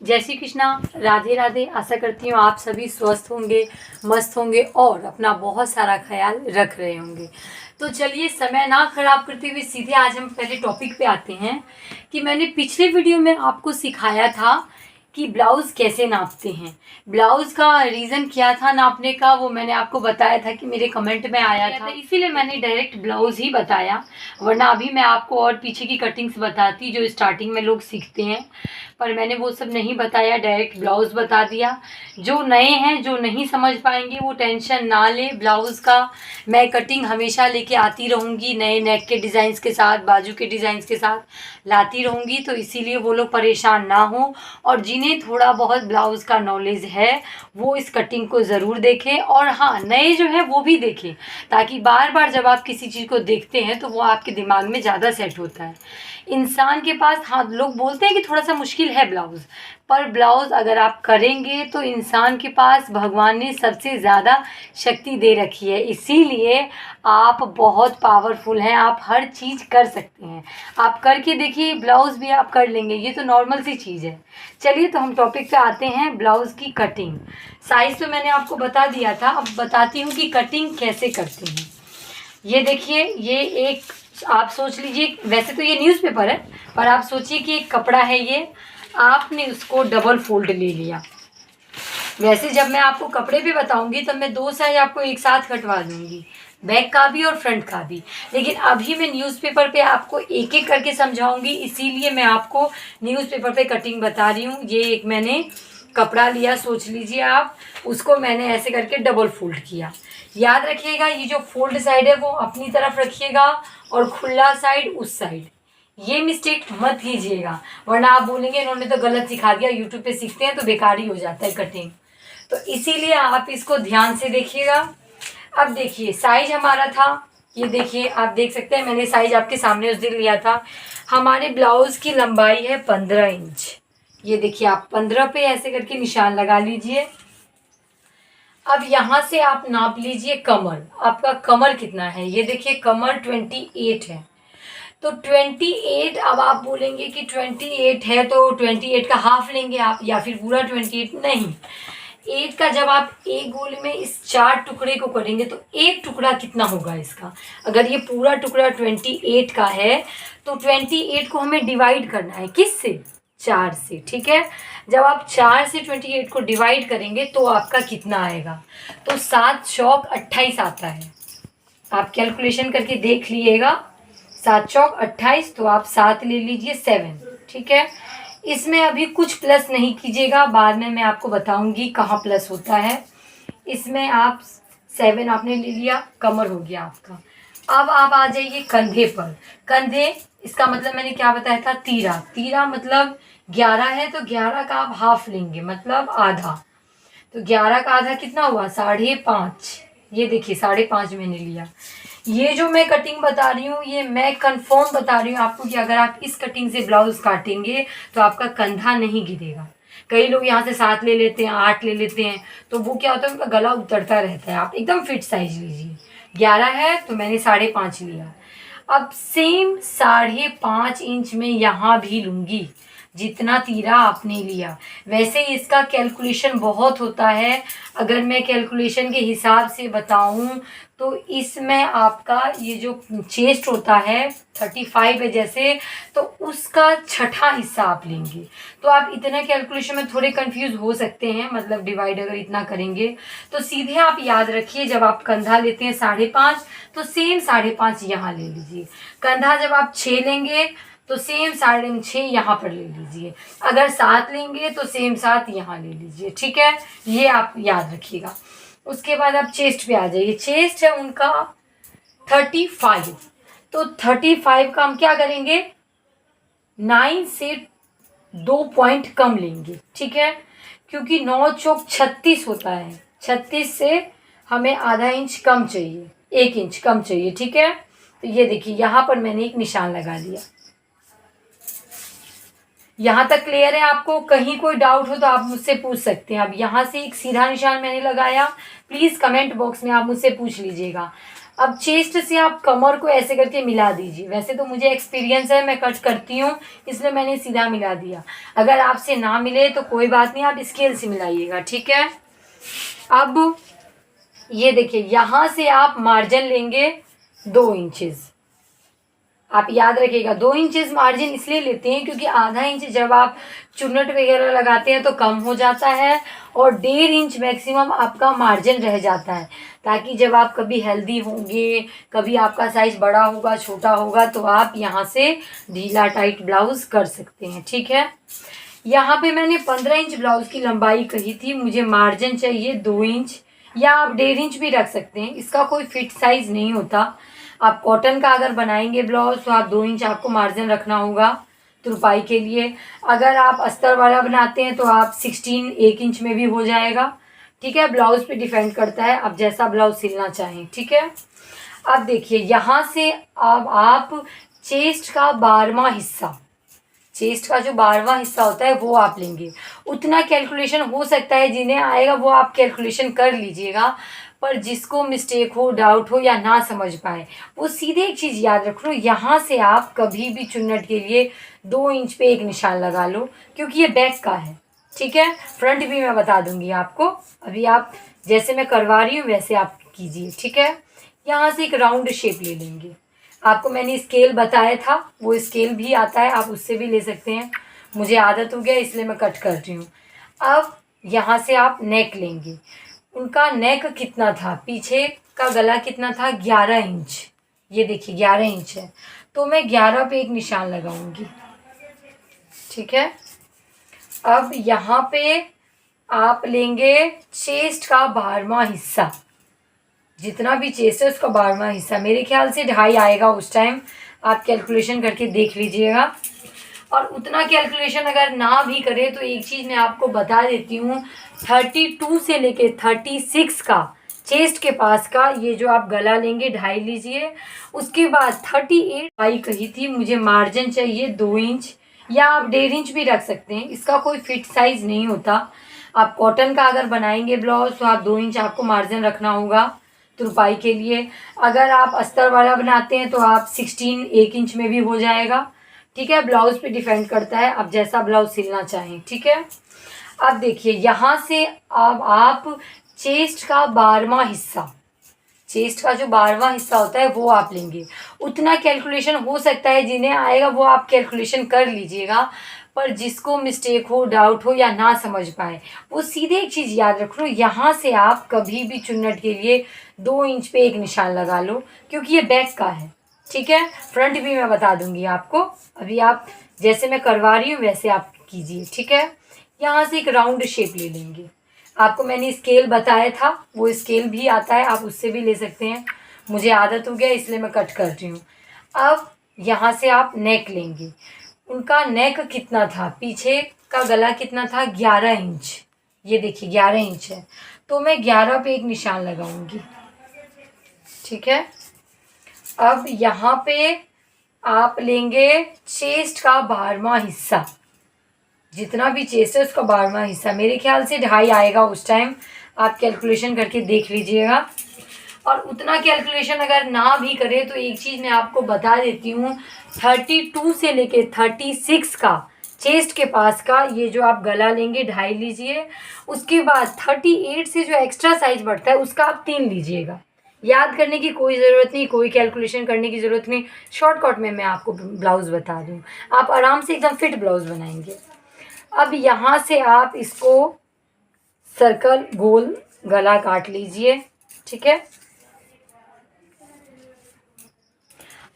जय श्री कृष्णा, राधे राधे। आशा करती हूँ आप सभी स्वस्थ होंगे, मस्त होंगे और अपना बहुत सारा ख्याल रख रहे होंगे। तो चलिए समय ना खराब करते हुए सीधे आज हम पहले टॉपिक पे आते हैं कि मैंने पिछले वीडियो में आपको सिखाया था कि ब्लाउज़ कैसे नापते हैं। ब्लाउज़ का रीज़न क्या था नापने का, वो मैंने आपको बताया था कि मेरे कमेंट में आया था, इसीलिए मैंने डायरेक्ट ब्लाउज़ ही बताया। वरना अभी मैं आपको और पीछे की कटिंग्स बताती जो स्टार्टिंग में लोग सीखते हैं, पर मैंने वो सब नहीं बताया, डायरेक्ट ब्लाउज़ बता दिया। जो नए हैं, जो नहीं समझ पाएंगे, वो टेंशन ना ले। ब्लाउज़ का मैं कटिंग हमेशा लेके आती रहूँगी, नए नेक के डिज़ाइंस के साथ, बाजू के डिज़ाइंस के साथ लाती रहूँगी, तो इसीलिए वो लोग परेशान ना हो। और जिन्हें थोड़ा बहुत ब्लाउज़ का नॉलेज है वो इस कटिंग को ज़रूर देखें, और हाँ, नए जो है वो भी देखें, ताकि बार बार जब आप किसी चीज़ को देखते हैं तो वो आपके दिमाग में ज़्यादा सेट होता है। इंसान के पास, हाँ, लोग बोलते हैं कि थोड़ा सा मुश्किल है ब्लाउज़, पर ब्लाउज़ अगर आप करेंगे तो इंसान के पास भगवान ने सबसे ज़्यादा शक्ति दे रखी है, इसीलिए आप बहुत पावरफुल हैं, आप हर चीज़ कर सकते हैं। आप करके देखिए, ब्लाउज़ भी आप कर लेंगे, ये तो नॉर्मल सी चीज़ है। चलिए तो हम टॉपिक पे आते हैं, ब्लाउज़ की कटिंग। साइज़ तो मैंने आपको बता दिया था, अब बताती हूँ कि कटिंग कैसे करते हैं। ये देखिए, ये एक, आप सोच लीजिए, वैसे तो ये न्यूज़पेपर है, पर आप सोचिए कि एक कपड़ा है ये, आपने उसको डबल फोल्ड ले लिया। वैसे जब मैं आपको कपड़े पे बताऊंगी तब मैं 2 साइज आपको एक साथ कटवा दूंगी, बैक का भी और फ्रंट का भी, लेकिन अभी मैं न्यूज़पेपर पे आपको एक एक करके समझाऊंगी, इसीलिए मैं आपको न्यूज़पेपर पे कटिंग बता रही हूँ। ये एक मैंने कपड़ा लिया, सोच लीजिए आप, उसको मैंने ऐसे करके डबल फोल्ड किया। याद रखिएगा, ये जो फोल्ड साइड है वो अपनी तरफ रखिएगा और खुला साइड उस साइड। ये मिस्टेक मत कीजिएगा, वरना आप बोलेंगे इन्होंने तो गलत सिखा दिया, यूट्यूब पे सीखते हैं तो बेकार ही हो जाता है कटिंग। तो इसीलिए आप इसको ध्यान से देखिएगा। अब देखिए, साइज हमारा था, ये देखिए, आप देख सकते हैं, मैंने साइज आपके सामने उस दिन लिया था। हमारे ब्लाउज़ की लंबाई है 15 इंच। ये देखिए, आप 15 पे ऐसे करके निशान लगा लीजिए। अब यहाँ से आप नाप लीजिए कमर, आपका कमर कितना है। ये देखिए, कमर 28 है, तो 28, अब आप बोलेंगे कि 28 है तो 28 का हाफ लेंगे आप, या फिर पूरा 28, नहीं, 8 का जब आप एक गोले में इस 4 टुकड़े को करेंगे तो एक टुकड़ा कितना होगा इसका। अगर ये पूरा टुकड़ा 28 का है तो 28 को हमें डिवाइड करना है, किससे, 4 से, ठीक है। जब आप 4 से 28 को डिवाइड करेंगे तो आपका कितना आएगा, तो 7 चौक 28 आता है। आप कैलकुलेशन करके देख लीजिएगा, 7 चौक 28, तो आप 7 ले लीजिए, 7, ठीक है। इसमें अभी कुछ प्लस नहीं कीजिएगा, बाद में मैं आपको बताऊंगी कहाँ प्लस होता है। इसमें आप 7 आपने ले लिया, कमर हो गया आपका। अब आप आ जाइए कंधे पर। कंधे, इसका मतलब मैंने क्या बताया था, तीरा। तीरा मतलब 11 है, तो 11 का आप हाफ लेंगे, मतलब आधा। तो 11 का आधा कितना हुआ, 5.5। ये देखिए, 5.5 मैंने लिया। ये जो मैं कटिंग बता रही हूँ, ये मैं कंफर्म बता रही हूँ आपको कि अगर आप इस कटिंग से ब्लाउज काटेंगे तो आपका कंधा नहीं गिरेगा। कई लोग यहाँ से 7 ले लेते हैं, 8 ले लेते हैं, तो वो क्या होता है, उनका गला उतरता रहता है। आप एकदम फिट साइज लीजिए। 11 है तो मैंने 5.5 लिया। अब सेम 5.5 इंच में यहाँ भी लूँगी, जितना तीरा आपने लिया। वैसे इसका कैलकुलेशन बहुत होता है, अगर मैं कैलकुलेशन के हिसाब से बताऊं तो इसमें आपका ये जो चेस्ट होता है 35 है जैसे, तो उसका 6ठा हिस्सा आप लेंगे। तो आप इतना कैलकुलेशन में थोड़े कंफ्यूज हो सकते हैं, मतलब डिवाइड अगर इतना करेंगे तो सीधे आप याद रखिए, जब आप कंधा लेते हैं 5.5 तो सेम 5.5 यहाँ ले लीजिए। कंधा जब आप 6 लेंगे तो सेम 6.5 यहाँ पर ले लीजिए। अगर 7 लेंगे तो सेम 7 यहाँ ले लीजिए, ठीक है। ये आप याद रखिएगा। उसके बाद आप चेस्ट पे आ जाइए। चेस्ट है उनका 35, तो 35 का हम क्या करेंगे, 9 से 2 पॉइंट कम लेंगे, ठीक है, क्योंकि 9 चौक 36 होता है। 36 से हमें आधा इंच कम चाहिए, 1 इंच कम चाहिए, ठीक है। तो ये देखिए, यहाँ पर मैंने एक निशान लगा दिया। यहाँ तक क्लियर है आपको? कहीं कोई डाउट हो तो आप मुझसे पूछ सकते हैं। अब यहाँ से एक सीधा निशान मैंने लगाया, प्लीज़ कमेंट बॉक्स में आप मुझसे पूछ लीजिएगा। अब चेस्ट से आप कमर को ऐसे करके मिला दीजिए। वैसे तो मुझे एक्सपीरियंस है, मैं कट करती हूँ, इसलिए मैंने सीधा मिला दिया। अगर आपसे ना मिले तो कोई बात नहीं, आप स्केल से मिलाइएगा, ठीक है। अब ये देखिए, यहाँ से आप मार्जिन लेंगे 2 इंचेस। आप याद रखिएगा 2 इंचेस मार्जिन इसलिए लेते हैं क्योंकि आधा इंच जब आप चुन्नट वगैरह लगाते हैं तो कम हो जाता है, और 1.5 इंच मैक्सिमम आपका मार्जिन रह जाता है, ताकि जब आप कभी हेल्दी होंगे, कभी आपका साइज बड़ा होगा छोटा होगा, तो आप यहाँ से ढीला टाइट ब्लाउज कर सकते हैं, ठीक है। यहाँ पे मैंने 15 इंच ब्लाउज की लंबाई कही थी, मुझे मार्जिन चाहिए 2 इंच, या आप 1.5 इंच भी रख सकते हैं, इसका कोई फिट साइज नहीं होता। आप कॉटन का अगर बनाएंगे ब्लाउज तो आप 2 इंच आपको मार्जिन रखना होगा तुरपाई के लिए। अगर आप अस्तर वाला बनाते हैं तो आप 16 1 इंच में भी हो जाएगा, ठीक है। ब्लाउज पे डिपेंड करता है, आप जैसा ब्लाउज सिलना चाहें, ठीक है। अब देखिए, यहाँ से अब आप चेस्ट का 12वां हिस्सा, चेस्ट का जो 12वां हिस्सा होता है वो आप लेंगे। उतना कैलकुलेशन हो सकता है, जिन्हें आएगा वो आप कैलकुलेशन कर लीजिएगा, पर जिसको मिस्टेक हो, डाउट हो या ना समझ पाए, वो सीधे एक चीज़ याद रख लो, यहाँ से आप कभी भी चुन्नट के लिए 2 इंच पे एक निशान लगा लो, क्योंकि ये बैक का है, ठीक है। फ्रंट भी मैं बता दूंगी आपको, अभी आप जैसे मैं करवा रही हूँ वैसे आप कीजिए, ठीक है। यहाँ से एक राउंड शेप ले लेंगे। आपको मैंने स्केल बताया था, वो स्केल भी आता है, आप उससे भी ले सकते हैं, मुझे आदत हो गया इसलिए मैं कट कर रही हूँ। अब यहाँ से आप नेक लेंगे। उनका नेक कितना था, पीछे का गला कितना था, 11 इंच। ये देखिए 11 इंच है, तो मैं 11 पे एक निशान लगाऊंगी, ठीक है। अब यहाँ पे आप लेंगे चेस्ट का 12वां हिस्सा, जितना भी चेस्ट है उसका 12वां हिस्सा, मेरे ख्याल से 2.5 आएगा उस टाइम, आप कैलकुलेशन करके देख लीजिएगा। और उतना कैलकुलेशन अगर ना भी करे तो एक चीज़ मैं आपको बता देती हूँ, 32 से लेके 36 का चेस्ट के पास का ये जो आप गला लेंगे 2.5 लीजिए। उसके बाद 38 बाई कही थी, मुझे मार्जिन चाहिए 2 इंच, या आप 1.5 इंच भी रख सकते हैं, इसका कोई फिट साइज नहीं होता। आप कॉटन का अगर बनाएंगे ब्लाउज तो आप 2 इंच आपको मार्जिन रखना होगा तुरपाई के लिए। अगर आप अस्तर वाला बनाते हैं तो आप 16 1 इंच में भी हो जाएगा, ठीक है। ब्लाउज पे डिपेंड करता है, आप जैसा ब्लाउज सिलना चाहें, ठीक है। अब देखिए, यहाँ से अब आप चेस्ट का 12वां हिस्सा, चेस्ट का जो 12वां हिस्सा होता है वो आप लेंगे। उतना कैलकुलेशन हो सकता है, जिन्हें आएगा वो आप कैलकुलेशन कर लीजिएगा, पर जिसको मिस्टेक हो, डाउट हो या ना समझ पाए, वो सीधे एक चीज़ याद रख लो, यहाँ से आप कभी भी चुन्नट के लिए 2 इंच पे एक निशान लगा लो, क्योंकि ये बैक का है, ठीक है। फ्रंट भी मैं बता दूंगी आपको, अभी आप जैसे मैं करवा रही हूँ वैसे आप कीजिए, ठीक है। यहाँ से एक राउंड शेप ले लेंगे। आपको मैंने स्केल बताया था, वो स्केल भी आता है, आप उससे भी ले सकते हैं, मुझे आदत हो गया इसलिए मैं कट कर रही हूँ। अब यहाँ से आप नेक लेंगे। उनका नेक कितना था, पीछे का गला कितना था, 11 इंच। ये देखिए 11 इंच है, तो मैं 11 पे एक निशान लगाऊंगी, ठीक है। अब यहाँ पे आप लेंगे चेस्ट का 12वां हिस्सा, जितना भी चेस्ट है उसका 12वां हिस्सा, मेरे ख्याल से 2.5 आएगा उस टाइम, आप कैलकुलेशन करके देख लीजिएगा। और उतना कैलकुलेशन अगर ना भी करे तो एक चीज़ मैं आपको बता देती हूँ, 32 से लेके 36 का चेस्ट के पास का ये जो आप गला लेंगे 2.5 लीजिए। उसके बाद 38 से जो एक्स्ट्रा साइज बढ़ता है उसका आप 3 लीजिएगा। याद करने की कोई ज़रूरत नहीं, कोई कैलकुलेशन करने की ज़रूरत नहीं, शॉर्टकट में मैं आपको ब्लाउज़ बता दूँ, आप आराम से एकदम फिट ब्लाउज़ बनाएंगे। अब यहाँ से आप इसको सर्कल गोल गला काट लीजिए, ठीक है।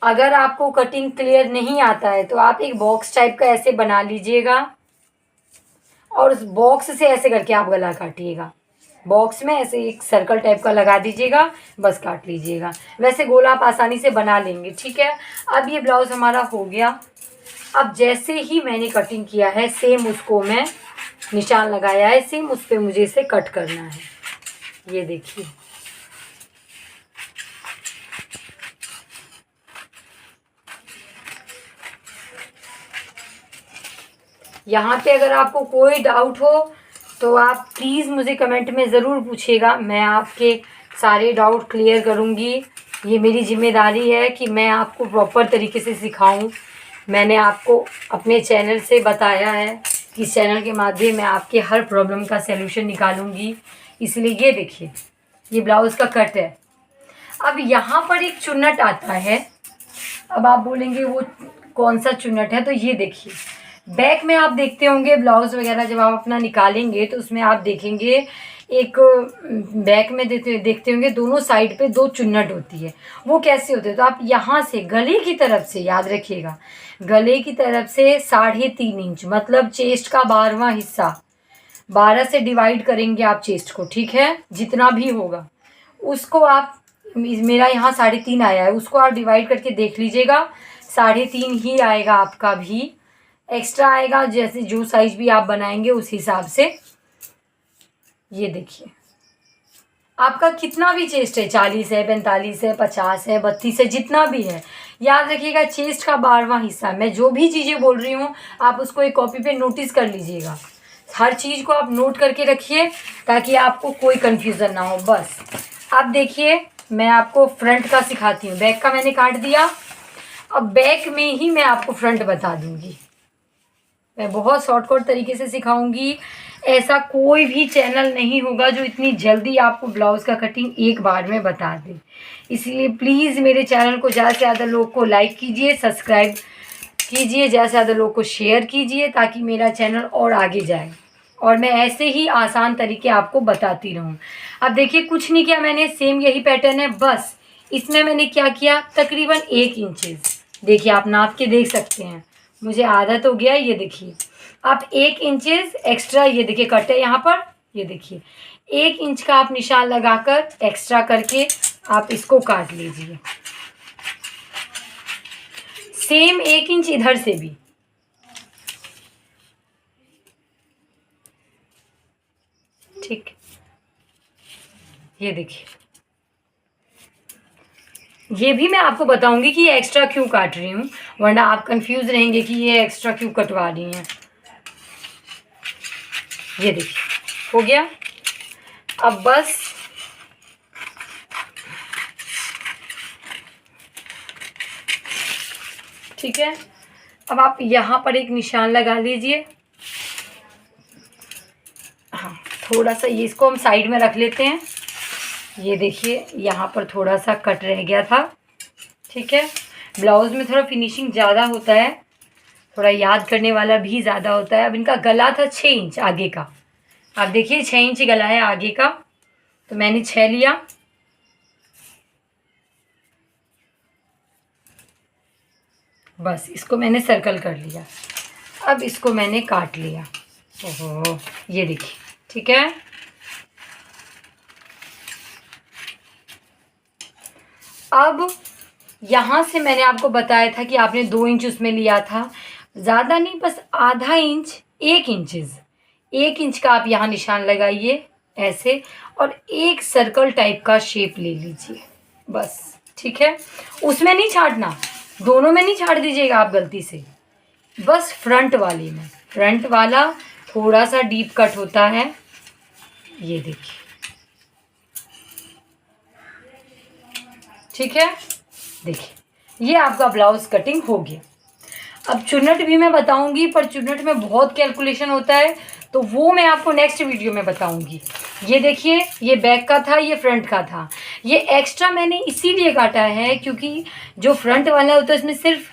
अगर आपको कटिंग क्लियर नहीं आता है तो आप एक बॉक्स टाइप का ऐसे बना लीजिएगा, और उस बॉक्स से ऐसे करके आप गला काटिएगा। बॉक्स में ऐसे एक सर्कल टाइप का लगा दीजिएगा, बस काट लीजिएगा। वैसे गोल आप आसानी से बना लेंगे, ठीक है। अब ये ब्लाउज़ हमारा हो गया। अब जैसे ही मैंने कटिंग किया है सेम उसको मैं निशान लगाया है, सेम उस पर मुझे इसे कट करना है। ये देखिए, यहाँ पे अगर आपको कोई डाउट हो तो आप प्लीज़ मुझे कमेंट में ज़रूर पूछिएगा, मैं आपके सारे डाउट क्लियर करूँगी। ये मेरी जिम्मेदारी है कि मैं आपको प्रॉपर तरीके से सिखाऊं। मैंने आपको अपने चैनल से बताया है कि इस चैनल के माध्यम में आपके हर प्रॉब्लम का सलूशन निकालूंगी। इसलिए ये देखिए, ये ब्लाउज़ का कट है। अब यहाँ पर एक चुन्नट आता है। अब आप बोलेंगे वो कौन सा चुन्नट है, तो ये देखिए बैक में आप देखते होंगे ब्लाउज़ वगैरह जब आप अपना निकालेंगे तो उसमें आप देखेंगे एक बैक में देखते होंगे दोनों साइड पे 2 चुन्नट होती है। वो कैसे होते हैं, तो आप यहाँ से गले की तरफ से याद रखिएगा, गले की तरफ से 3.5 इंच मतलब चेस्ट का 12वां हिस्सा, 12 से डिवाइड करेंगे आप चेस्ट को, ठीक है, जितना भी होगा उसको आप, मेरा यहाँ 3.5 आया है, उसको आप डिवाइड करके देख लीजिएगा, 3.5 ही आएगा आपका भी। एक्स्ट्रा आएगा जैसे जो साइज भी आप बनाएंगे उस हिसाब से। ये देखिए आपका कितना भी चेस्ट है, 40 है, 45 है, 50 है, 32 है, जितना भी है, याद रखिएगा चेस्ट का 12वां हिस्सा। मैं जो भी चीज़ें बोल रही हूँ आप उसको एक कॉपी पे नोटिस कर लीजिएगा। हर चीज़ को आप नोट करके रखिए ताकि आपको कोई कन्फ्यूज़न ना हो। बस अब देखिए मैं आपको फ्रंट का सिखाती हूँ। बैक का मैंने काट दिया, अब बैक में ही मैं आपको फ्रंट बता दूँगी। मैं बहुत शॉर्टकट तरीके से सिखाऊंगी। ऐसा कोई भी चैनल नहीं होगा जो इतनी जल्दी आपको ब्लाउज़ का कटिंग एक बार में बता दे। इसलिए प्लीज़ मेरे चैनल को ज़्यादा से ज़्यादा लोग को लाइक कीजिए, सब्सक्राइब कीजिए, ज़्यादा से ज़्यादा लोग को शेयर कीजिए ताकि मेरा चैनल और आगे जाए और मैं ऐसे ही आसान तरीके आपको बताती रहूँ। अब देखिए कुछ नहीं किया मैंने, सेम यही पैटर्न है, बस इसमें मैंने क्या किया, तकरीबन 1 इंचेस, देखिए आप नाप के देख सकते हैं, मुझे आदत हो गया। ये देखिए आप 1 इंचेस एक्स्ट्रा, ये देखिए कट है यहाँ पर, ये देखिए 1 इंच का आप निशान लगाकर एक्स्ट्रा करके आप इसको काट लीजिए। सेम 1 इंच इधर से भी, ठीक, ये देखिए, ये भी मैं आपको बताऊंगी कि ये एक्स्ट्रा क्यों काट रही हूँ, वरना आप कंफ्यूज रहेंगे कि ये एक्स्ट्रा क्यों कटवा रही हैं। ये देखिए हो गया। अब बस ठीक है, अब आप यहाँ पर एक निशान लगा लीजिए। हाँ थोड़ा सा ये, इसको हम साइड में रख लेते हैं। ये देखिए यहाँ पर थोड़ा सा कट रह गया था, ठीक है। ब्लाउज़ में थोड़ा फिनिशिंग ज़्यादा होता है, थोड़ा याद करने वाला भी ज़्यादा होता है। अब इनका गला था 6 इंच आगे का, आप देखिए 6 इंच गला है आगे का, तो मैंने 6 लिया। बस इसको मैंने सर्कल कर लिया, अब इसको मैंने काट लिया। ओहो ये देखिए, ठीक है। अब यहाँ से मैंने आपको बताया था कि आपने 2 इंच उसमें लिया था, ज़्यादा नहीं, बस आधा इंच, 1 इंचेस, 1 इंच का आप यहाँ निशान लगाइए ऐसे, और एक सर्कल टाइप का शेप ले लीजिए, बस ठीक है। उसमें नहीं छाटना, दोनों में नहीं छाट दीजिएगा आप गलती से, बस फ्रंट वाली में। फ्रंट वाला थोड़ा सा डीप कट होता है, ये देखिए, ठीक है। देखिए ये आपका ब्लाउज़ कटिंग हो गया। अब चुन्नट भी मैं बताऊंगी, पर चुन्नट में बहुत कैलकुलेशन होता है, तो वो मैं आपको नेक्स्ट वीडियो में बताऊंगी। ये देखिए ये बैक का था, ये फ्रंट का था। ये एक्स्ट्रा मैंने इसीलिए काटा है क्योंकि जो फ्रंट वाला होता है इसमें सिर्फ,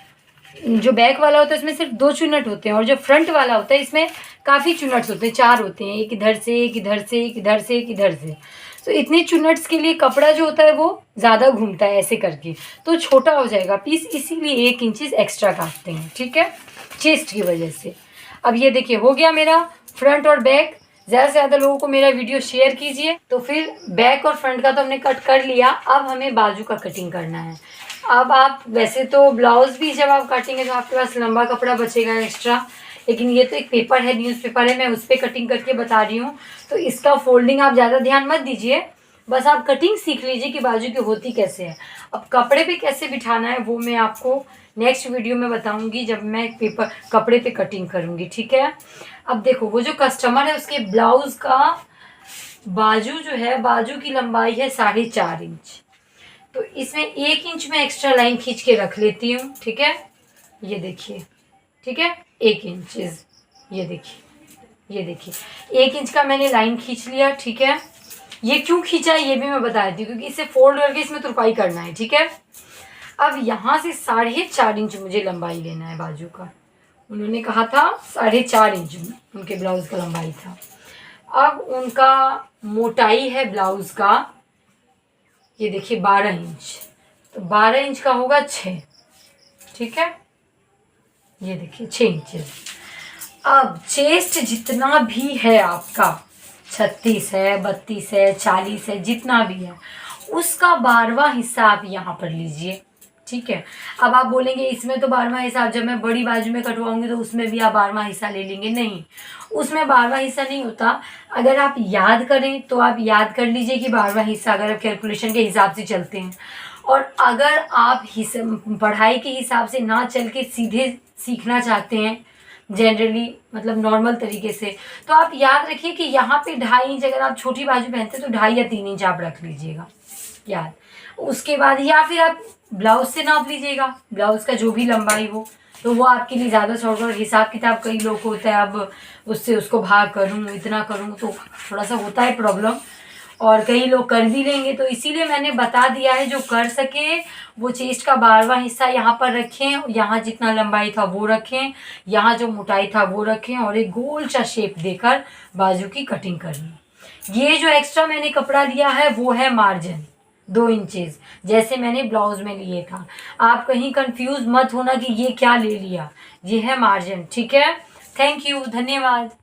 जो बैक वाला होता है इसमें सिर्फ 2 चुन्नट होते हैं, और जो फ्रंट वाला होता है इसमें काफ़ी चुन्नट्स होते हैं, 4 होते हैं, एक इधर से, एक इधर से, एक इधर से, एक इधर से। तो इतने चुन्नट्स के लिए कपड़ा जो होता है वो ज़्यादा घूमता है ऐसे करके, तो छोटा हो जाएगा पीस, इसीलिए 1 इंचेस एक्स्ट्रा काटते हैं, ठीक है, चेस्ट की वजह से। अब ये देखिए हो गया मेरा फ्रंट और बैक। ज़्यादा से ज़्यादा लोगों को मेरा वीडियो शेयर कीजिए। तो फिर बैक और फ्रंट का तो हमने कट कर लिया, अब हमें बाजू का कटिंग करना है। अब आप वैसे तो ब्लाउज़ भी जब आप काटेंगे तो आपके पास लंबा कपड़ा बचेगा एक्स्ट्रा, लेकिन ये तो एक पेपर है, न्यूज़पेपर है, मैं उस पर कटिंग करके बता रही हूँ, तो इसका फोल्डिंग आप ज़्यादा ध्यान मत दीजिए, बस आप कटिंग सीख लीजिए कि बाजू की होती कैसे है। अब कपड़े पे कैसे बिठाना है वो मैं आपको नेक्स्ट वीडियो में बताऊंगी, जब मैं पेपर कपड़े पे कटिंग करूंगी, ठीक है। अब देखो वो जो कस्टमर है उसके ब्लाउज़ का बाजू जो है, बाजू की लंबाई है 4.5 इंच, तो इसमें 1 इंच में एक्स्ट्रा लाइन खींच के रख लेती हूँ, ठीक है। ये देखिए, ठीक है, 1 इंचेस, ये देखिए, ये देखिए 1 इंच का मैंने लाइन खींच लिया, ठीक है। ये क्यों खींचा है ये भी मैं बता देती हूँ, क्योंकि इसे फोल्ड करके इसमें तुरपाई करना है, ठीक है। अब यहाँ से 4.5 इंच मुझे लंबाई लेना है बाजू का। उन्होंने कहा था 4.5 इंच उनके ब्लाउज का लंबाई था। अब उनका मोटाई है ब्लाउज का, ये देखिए 12 इंच, तो 12 इंच का होगा 6, ठीक है। ये देखिए 6 इंचेस। अब चेस्ट जितना भी है आपका, 36 है, 32 है, 40 है, जितना भी है, उसका 12वां हिस्सा आप यहाँ पर लीजिए, ठीक है। अब आप बोलेंगे इसमें तो 12वां हिस्सा, जब मैं बड़ी बाजू में कटवाऊंगी तो उसमें भी आप 12वां हिस्सा ले लेंगे, नहीं, उसमें 12वां हिस्सा नहीं होता। अगर आप याद करें तो आप याद कर लीजिए कि 12वां हिस्सा, अगर आप कैलकुलेशन के हिसाब से चलते हैं, और अगर आप पढ़ाई के हिसाब से ना चल के सीधे सीखना चाहते हैं जनरली, मतलब नॉर्मल तरीके से, तो आप याद रखिए कि यहाँ पे 2.5 इंच, अगर आप छोटी बाजू पहनते हैं तो 2.5 या 3 इंच आप रख लीजिएगा याद। उसके बाद या फिर आप ब्लाउज से नाप लीजिएगा, ब्लाउज का जो भी लंबाई हो, तो वो आपके लिए ज़्यादा शॉर्ट। और हिसाब किताब कई लोग को होता है, अब उससे उसको भाग करूँ, इतना करूँ, तो थोड़ा सा होता है प्रॉब्लम, और कई लोग कर भी लेंगे। तो इसीलिए मैंने बता दिया है, जो कर सके वो चेस्ट का 12वां हिस्सा यहाँ पर रखें, यहाँ जितना लंबाई था वो रखें, यहाँ जो मोटाई था वो रखें, और एक गोल सा शेप देकर बाजू की कटिंग करनी। ये जो एक्स्ट्रा मैंने कपड़ा लिया है वो है मार्जिन 2 इंचेस, जैसे मैंने ब्लाउज में लिए था। आप कहीं कंफ्यूज मत होना कि ये क्या ले लिया, ये है मार्जिन, ठीक है। थैंक यू, धन्यवाद।